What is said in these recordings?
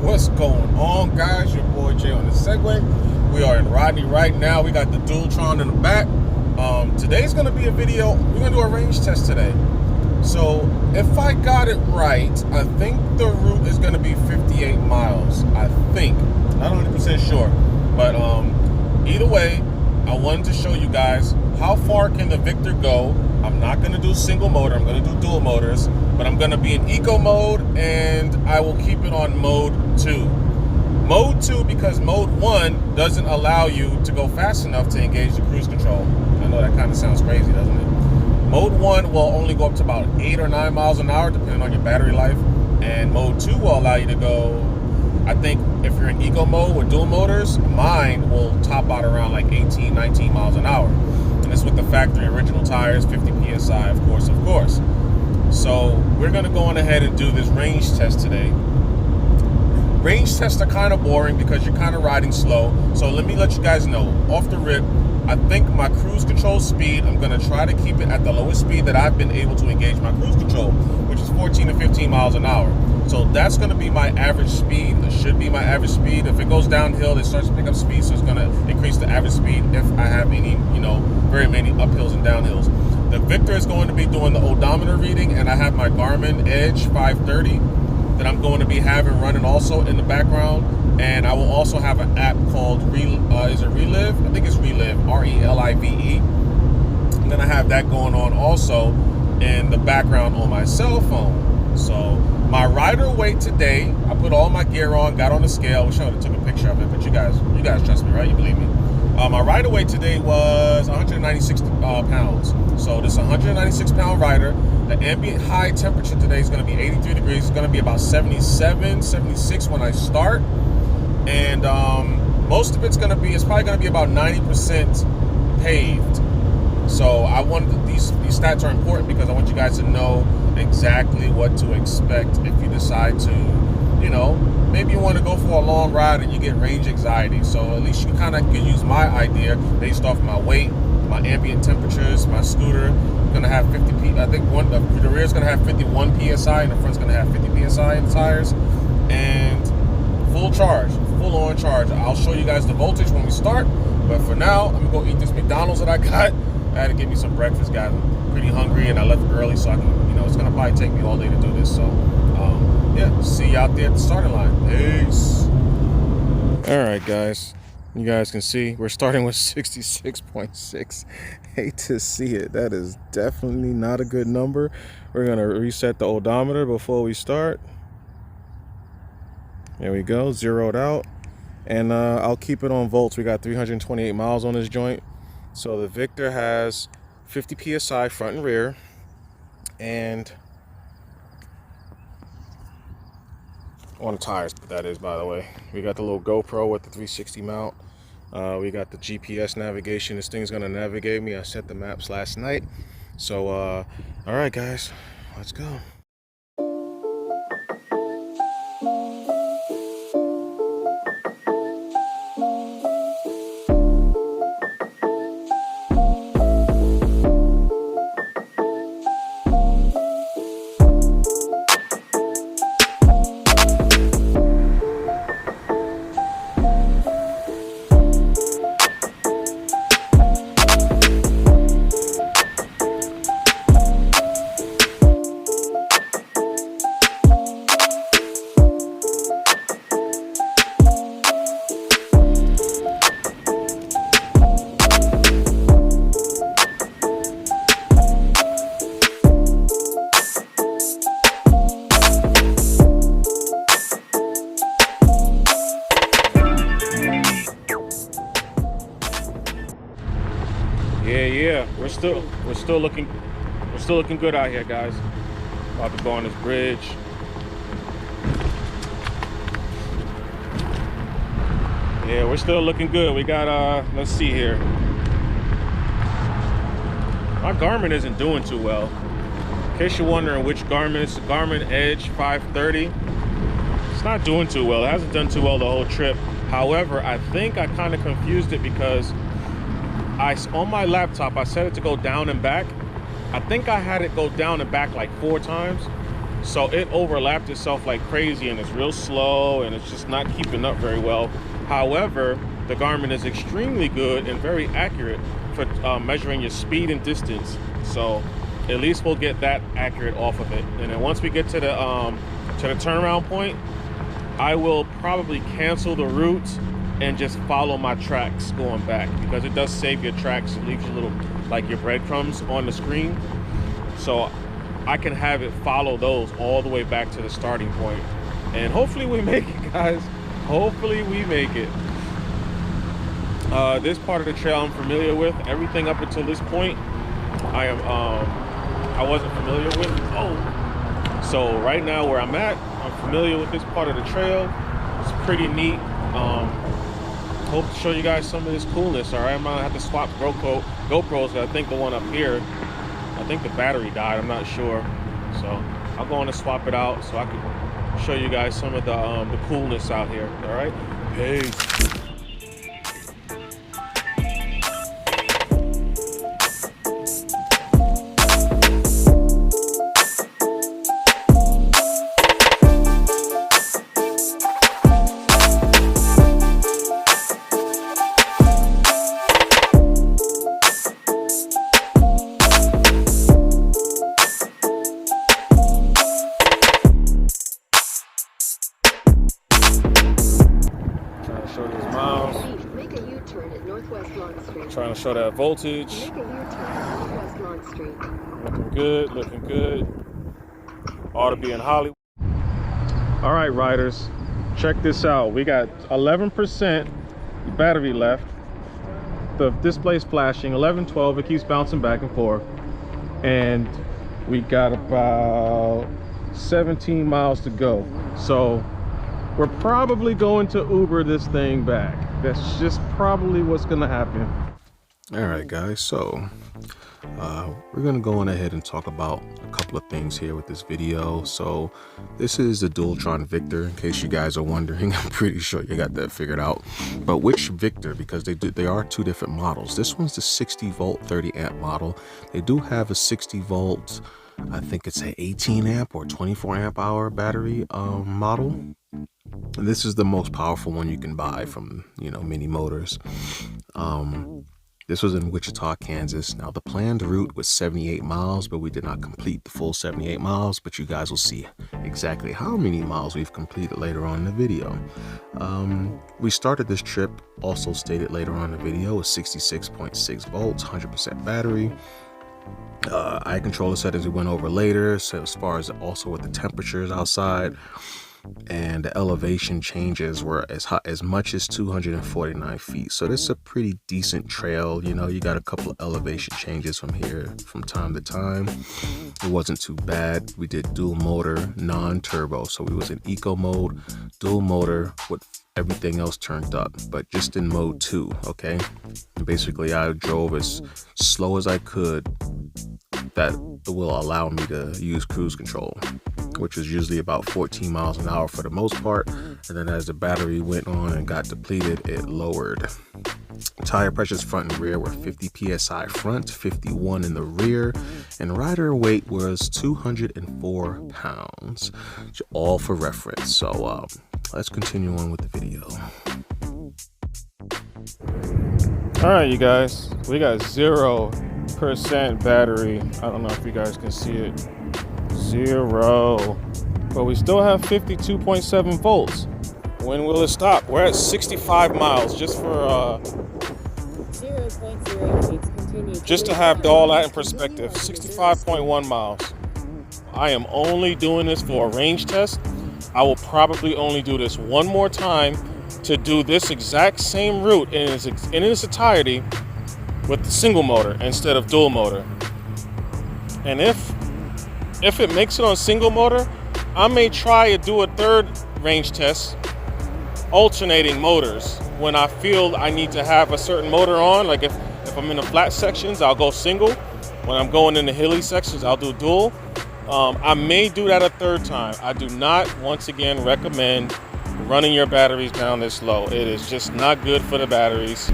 What's going on, guys? Your boy Jay on the Segway. We are in Rodney right now. We got the Dualtron in the back. Today's going to be a video. We're going to do a range test today. So if I got it right, I think the route is going to be 58 miles. I think. Not 100% sure. But either way, I wanted to show you guys how far can the Victor go. I'm not going to do single motor. I'm going to do dual motors. But I'm going to be in eco mode, and I will keep it on mode 2. Mode 2 because mode 1 doesn't allow you to go fast enough to engage the cruise control. I know that kind of sounds crazy, doesn't it? Mode 1 will only go up to about 8 or 9 miles an hour, depending on your battery life. And mode 2 will allow you to go, I think if you're in eco mode with dual motors, mine will top out around like 18, 19 miles an hour. And it's with the factory original tires, 50 PSI, of course. So we're gonna go on ahead and do this range test today. Range tests are kind of boring because you're kind of riding slow. So let me let you guys know, off the rip, I think my cruise control speed, I'm gonna try to keep it at the lowest speed that I've been able to engage my cruise control, which is 14 to 15 miles an hour. So that's gonna be my average speed. It should be my average speed. If it goes downhill, it starts to pick up speed, so it's gonna increase the average speed if I have any, very many uphills and downhills. The Victor is going to be doing the odometer reading, and I have my Garmin Edge 530 that I'm going to be having running also in the background. And I will also have an app called is it Relive? I think it's Relive, R-E-L-I-V-E. I'm gonna have that going on also in the background on my cell phone. So my rider weight today, I put all my gear on, got on the scale. I wish I would have took a picture of it, but you guys trust me, right? You believe me? My rider weight today was 196 pounds. So this 196 pound rider, the ambient high temperature today is going to be 83 degrees. It's going to be about 77, 76 when I start. And most of it's probably going to be about 90% paved. So I wanted these stats are important because I want you guys to know exactly what to expect if you decide to, maybe you want to go for a long ride and you get range anxiety. So at least you kind of can use my idea based off my weight, my ambient temperatures, my scooter. I'm going to have 50 I think the rear is going to have 51 PSI and the front's going to have 50 PSI in the tires. And full on charge. I'll show you guys the voltage when we start. But for now, I'm going to go eat this McDonald's that I got. I had to get me some breakfast, guys. I'm pretty hungry and I left early, so I can, it's going to probably take me all day to do this. So, yeah, see you out there at the starting line. Peace. All right, guys. You guys can see we're starting with 66.6. Hate to see it. That is definitely not a good number. We're going to reset the odometer before we start. There we go, zeroed out. And I'll keep it on volts. We got 328 miles on this joint. So the Victor has 50 PSI front and rear. And on the tires, that is, by the way. We got the little GoPro with the 360 mount. We got the GPS navigation. This thing's gonna navigate me. I set the maps last night. So, all right, guys, let's go. Yeah, we're still looking good out here, guys. About to go on this bridge. Yeah, we're still looking good. We got let's see here. My Garmin isn't doing too well. In case you're wondering which Garmin, it's the Garmin Edge 530. It's not doing too well. It hasn't done too well the whole trip. However, I think I kind of confused it because on my laptop, I set it to go down and back. I think I had it go down and back like 4 times. So it overlapped itself like crazy, and it's real slow, and it's just not keeping up very well. However, the Garmin is extremely good and very accurate for measuring your speed and distance. So at least we'll get that accurate off of it. And then once we get to the turnaround point, I will probably cancel the route and just follow my tracks going back, because it does save your tracks. It leaves you little, like, your breadcrumbs on the screen. So I can have it follow those all the way back to the starting point. And hopefully we make it, guys. Hopefully we make it. This part of the trail I'm familiar with. Everything up until this point I wasn't familiar with. So right now where I'm at, I'm familiar with this part of the trail. It's pretty neat. Hope to show you guys some of this coolness. All right, I'm gonna have to swap GoPros. I think the one up here, I think the battery died. I'm not sure. So I'll go on and swap it out so I can show you guys some of the coolness out here. All right, peace. Show these miles. Make a U-turn at Northwest Long Street. Trying to show that voltage. Make a U-turn at Northwest Long Street. Looking good, looking good. Ought to be in Hollywood. All right, riders, check this out. We got 11% battery left. The display's flashing, 11, 12. It keeps bouncing back and forth. And we got about 17 miles to go. So we're probably going to Uber this thing back. That's just probably what's gonna happen. All right, guys, so we're gonna go on ahead and talk about a couple of things here with this video. So this is the Dualtron Victor, in case you guys are wondering. I'm pretty sure you got that figured out. But which Victor? Because they are two different models. This one's the 60 volt 30 amp model. They do have a 60 volt, I think it's an 18 amp or 24 amp hour battery model. And this is the most powerful one you can buy from, Mini Motors. This was in Wichita, Kansas. Now the planned route was 78 miles, but we did not complete the full 78 miles, but you guys will see exactly how many miles we've completed later on in the video. We started this trip, also stated later on in the video, with 66.6 volts, 100% battery. Eye controller settings we went over later, so as far as also with the temperatures outside, and the elevation changes were as much as 249 feet. So this is a pretty decent trail. You got a couple of elevation changes from here from time to time. It wasn't too bad. We did dual motor, non-turbo, so we was in eco mode, dual motor with everything else turned up, but just in mode 2. Okay, and basically I drove as slow as I could that will allow me to use cruise control, which is usually about 14 miles an hour for the most part. And then as the battery went on and got depleted, it lowered. Tire pressures front and rear were 50 psi front, 51 in the rear, and rider weight was 204 pounds, all for reference. So let's continue on with the video. All right, you guys, we got 0% battery. I don't know if you guys can see it. 0, but we still have 52.7 volts. When will it stop? We're at 65 miles, just for 0.06 continue. just to have all that in perspective. 65.1 miles. I am only doing this for a range test. I will probably only do this one more time to do this exact same route in its entirety with the single motor instead of dual motor. And if it makes it on single motor, I may try to do a third range test alternating motors when I feel I need to have a certain motor on. Like if I'm in the flat sections, I'll go single. When I'm going in the hilly sections, I'll do dual. I may do that a third time. I do not, once again, recommend running your batteries down this low. It is just not good for the batteries.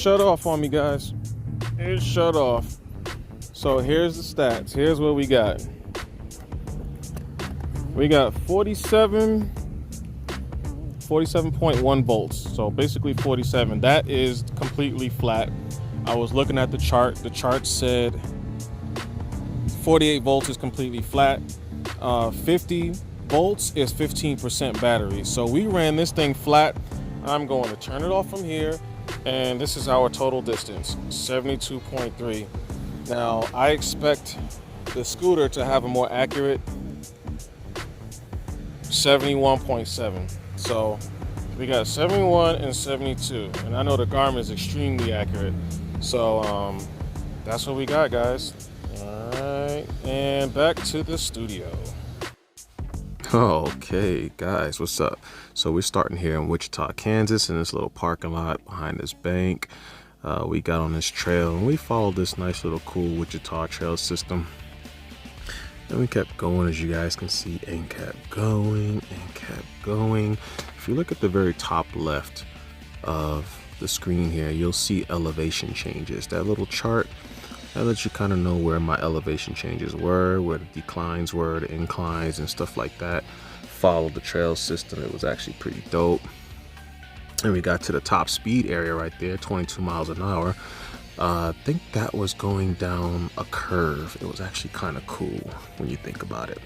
shut off on me, guys. It shut off. So here's the stats. Here's what we got. We got 47.1 volts. So basically 47. That is completely flat. I was looking at the chart. The chart said 48 volts is completely flat. 50 volts is 15% battery. So we ran this thing flat. I'm going to turn it off from here, and this is our total distance, 72.3. Now I expect the scooter to have a more accurate 71.7. So we got 71 and 72, and I know the Garmin is extremely accurate. So that's what we got, guys. All right, and back to the studio. Okay, guys, what's up? So we're starting here in Wichita, Kansas, in this little parking lot behind this bank. We got on this trail and we followed this nice little cool Wichita trail system. And we kept going, as you guys can see, and kept going and kept going. If you look at the very top left of the screen here, you'll see elevation changes. That little chart, that lets you kind of know where my elevation changes were, where the declines were, the inclines and stuff like that. Followed the trail system. It was actually pretty dope. And we got to the top speed area right there, 22 miles an hour. I think that was going down a curve. It was actually kind of cool when you think about it.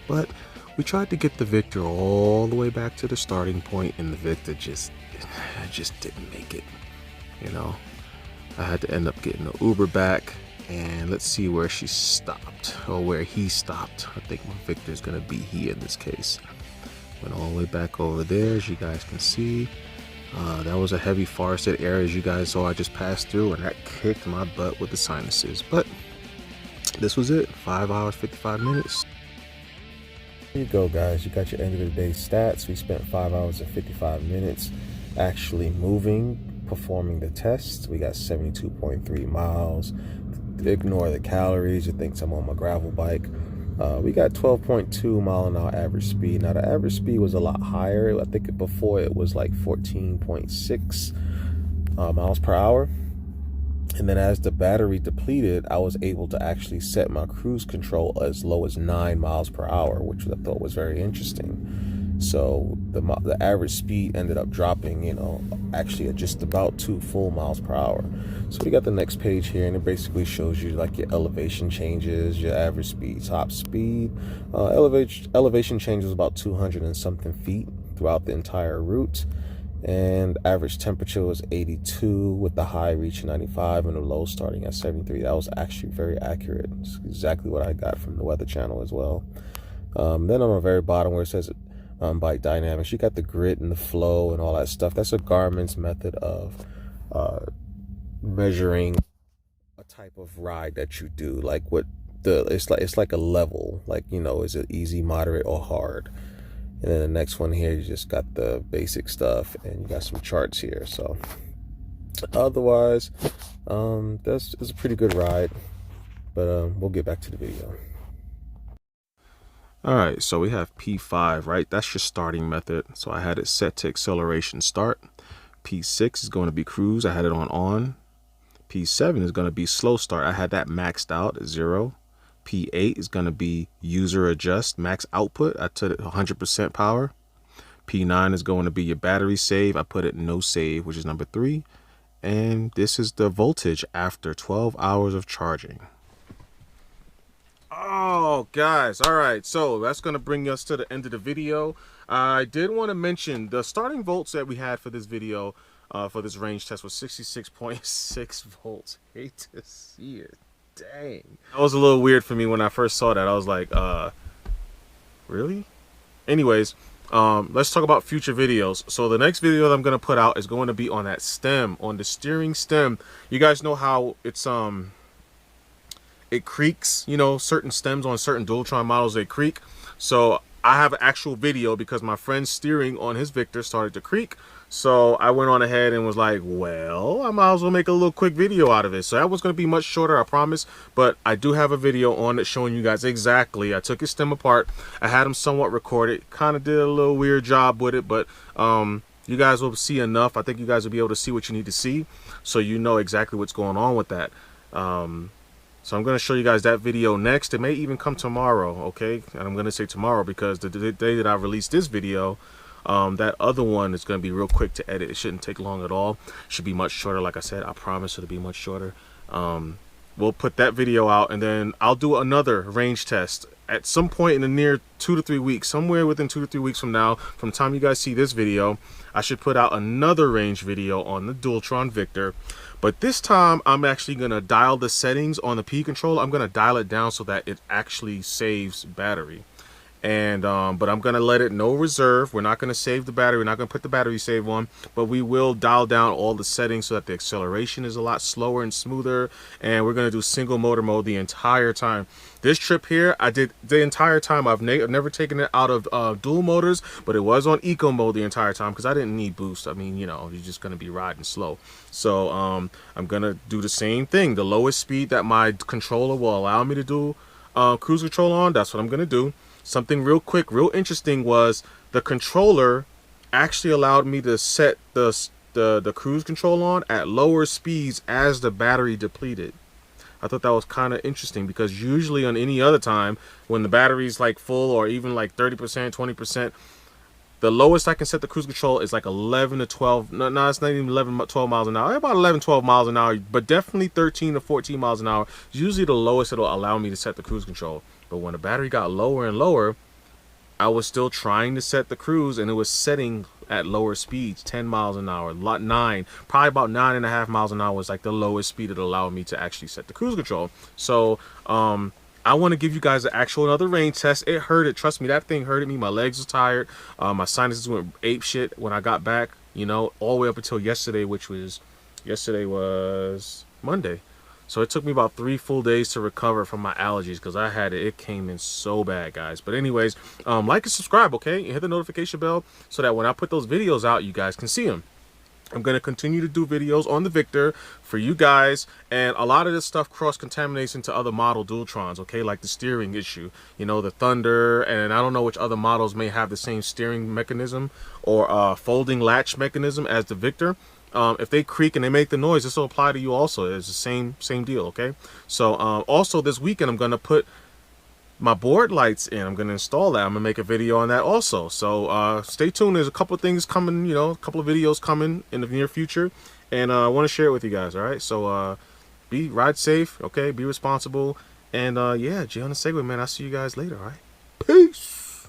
But we tried to get the Victor all the way back to the starting point, and the Victor just didn't make it. You know, I had to end up getting the Uber back. And let's see where she stopped, or where he stopped. I think my Victor's gonna be he in this case. Went all the way back over there, as you guys can see. That was a heavy forested area, as you guys saw. I just passed through, and that kicked my butt with the sinuses. But this was it, 5 hours, 55 minutes. Here you go, guys. You got your end of the day stats. We spent 5 hours and 55 minutes actually moving, performing the test. We got 72.3 miles. Ignore the calories. It thinks I'm on my gravel bike. We got 12.2 mile an hour average speed. Now the average speed was a lot higher. I think before it was like 14.6 miles per hour. And then as the battery depleted, I was able to actually set my cruise control as low as 9 miles per hour, which I thought was very interesting. So the average speed ended up dropping, you know, actually at just about 2 full miles per hour. So we got the next page here, and it basically shows you like your elevation changes, your average speed, top speed. Elevation changes about 200 and something feet throughout the entire route. And average temperature was 82 with the high reaching 95 and the low starting at 73. That was actually very accurate. It's exactly what I got from the Weather Channel as well. Then on the very bottom where it says bike dynamics, you got the grit and the flow and all that stuff. That's a Garmin's method of measuring a type of ride that you do. Like what it's like a level, like, you know, is it easy, moderate, or hard? And then the next one here, you just got the basic stuff, and you got some charts here. So otherwise, it's a pretty good ride, but we'll get back to the video. All right, so we have P5, right? That's your starting method. So I had it set to acceleration start. P6 is going to be cruise. I had it on. P7 is going to be slow start. I had that maxed out at 0. P8 is going to be user adjust, max output. I took it 100% power. P9 is going to be your battery save. I put it no save, which is number 3. And this is the voltage after 12 hours of charging. Oh, guys. All right. So that's going to bring us to the end of the video. I did want to mention the starting volts that we had for this video, for this range test, was 66.6 volts. Hate to see it. Dang. That was a little weird for me when I first saw that. I was like, really? Anyways, let's talk about future videos. So the next video that I'm going to put out is going to be on that stem, on the steering stem. You guys know how it's, it creaks, you know, certain stems on certain Dualtron models, they creak. So I have an actual video because my friend's steering on his Victor started to creak. So I went on ahead and was like, well, I might as well make a little quick video out of it. So that was going to be much shorter, I promise. But I do have a video on it showing you guys exactly. I took his stem apart. I had him somewhat recorded. Kind of did a little weird job with it. But you guys will see enough. I think you guys will be able to see what you need to see, so you know exactly what's going on with that. So I'm going to show you guys that video next. It may even come tomorrow, okay? And I'm going to say tomorrow because the day that I release this video, that other one is going to be real quick to edit. It shouldn't take long at all. It should be much shorter. Like I said, I promise it'll be much shorter. We'll put that video out, and then I'll do another range test at some point in the near 2 to 3 weeks. Somewhere within 2 to 3 weeks from now, from the time you guys see this video, I should put out another range video on the Dualtron Victor. But this time, I'm actually going to dial the settings on the P controller. I'm going to dial it down so that it actually saves battery. And but I'm going to let it no reserve. We're not going to save the battery. We're not going to put the battery save on. But we will dial down all the settings so that the acceleration is a lot slower and smoother. And we're going to do single motor mode the entire time. This trip here, I did the entire time. I've never taken it out of dual motors, but it was on eco mode the entire time because I didn't need boost. I mean, you know, you're just going to be riding slow. So I'm going to do the same thing. The lowest speed that my controller will allow me to do cruise control on, that's what I'm going to do. Something real quick, real interesting was the controller actually allowed me to set the cruise control on at lower speeds as the battery depleted. I thought that was kind of interesting because usually on any other time when the battery's like full or even like 30%, 20%, the lowest I can set the cruise control is like 11 to 12. No, it's not even 11, 12 miles an hour. About 11, 12 miles an hour, but definitely 13 to 14 miles an hour. Usually the lowest it'll allow me to set the cruise control. But when the battery got lower and lower, I was still trying to set the cruise, and it was setting at lower speeds, 10 miles an hour, probably about 9.5 miles an hour was like the lowest speed it allowed me to actually set the cruise control. So I want to give you guys an actual another range test. It hurted, trust me, that thing hurted me. My legs were tired, my sinuses went ape shit when I got back, you know, all the way up until yesterday, yesterday was Monday. So it took me about 3 full days to recover from my allergies because I had it. It came in so bad, guys. But anyways, like and subscribe, okay? And hit the notification bell so that when I put those videos out, you guys can see them. I'm going to continue to do videos on the Victor for you guys. And a lot of this stuff cross-contaminates into other model Dualtrons, okay? Like the steering issue, you know, the Thunder. And I don't know which other models may have the same steering mechanism or folding latch mechanism as the Victor. If they creak and they make the noise, this will apply to you also. It's the same deal, okay? So also this weekend I'm going to put my board lights in. I'm going to install that. I'm going to make a video on that also. So stay tuned. There's a couple of things coming, you know, a couple of videos coming in the near future, and I want to share it with you guys. All right, so ride safe, okay? Be responsible, and yeah, Jay on the Segway, man. I'll see you guys later. All right, peace.